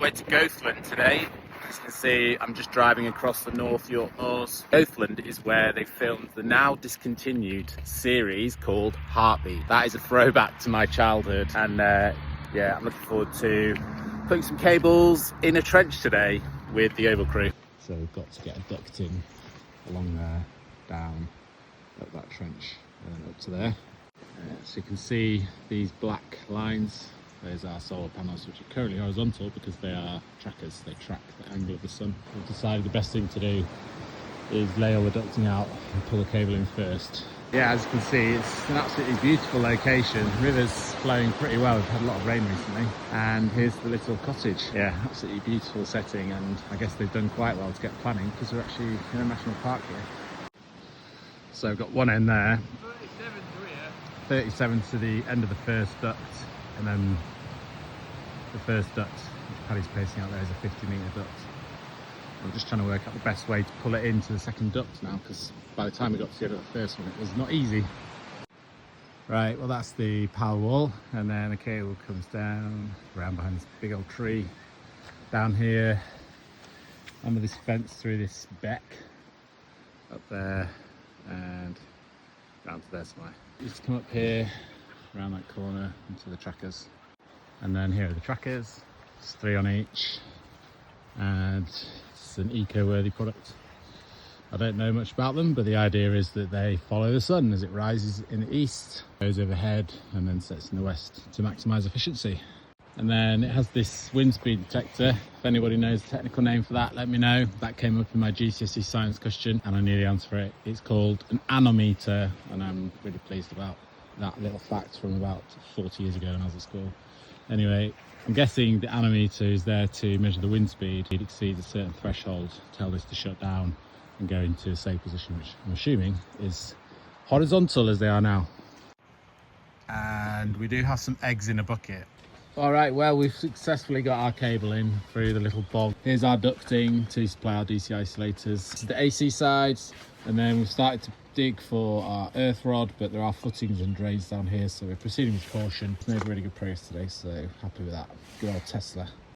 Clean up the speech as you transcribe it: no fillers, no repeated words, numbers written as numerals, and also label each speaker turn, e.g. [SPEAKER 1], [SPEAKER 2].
[SPEAKER 1] way to Goathland today. As you can see, I'm just driving across the North York Moors. Goathland is where they filmed the now discontinued series called Heartbeat. That is a throwback to my childhood, and yeah, I'm looking forward to putting some cables in a trench today with the Oval crew. So we've got to get a duct in along there, down up that trench and up to there. So you can see these black lines. Those are solar panels, which are currently horizontal because they are trackers. They track the angle of the sun. We've decided the best thing to do is lay all the ducting out and pull the cable in first. Yeah, as you can see, it's an absolutely beautiful location. The river's flowing pretty well. We've had a lot of rain recently. And here's the little cottage. Yeah, absolutely beautiful setting, and I guess they've done quite well to get planning because we're actually in a national park here. So I've got one end there. 37 to the end of the first duct, and then the first duct, which Paddy's placing out there, is a 50-metre duct. I'm just trying to work out the best way to pull it into the second duct now, because by the time we got to the end of the first one, it was not easy. Right, well that's the power wall, and then the cable comes down around behind this big old tree, down here, under this fence, through this beck, up there, and down to there somewhere. Just come up here, around that corner, into the trackers. And then here are the trackers, just 3 on each. And it's an eco-worthy product. I don't know much about them, but the idea is that they follow the sun as it rises in the east, goes overhead, and then sets in the west to maximise efficiency. And then it has this wind speed detector. If anybody knows the technical name for that, let me know. That came up in my GCSE science question and I knew the answer for it. It's called an anemometer, and I'm really pleased about that little fact from about 40 years ago when I was at school. Anyway, I'm guessing the anemometer is there to measure the wind speed. It exceeds a certain threshold, tell this to shut down and go into a safe position, which I'm assuming is horizontal as they are now. And we do have some eggs in a bucket. All right, well, we've successfully got our cable in through the little bog. Here's our ducting to supply our DC isolators. This is the AC side, and then we've started to dig for our earth rod, but there are footings and drains down here, so we're proceeding with caution. Made really good progress today, so happy with that. Good old Tesla.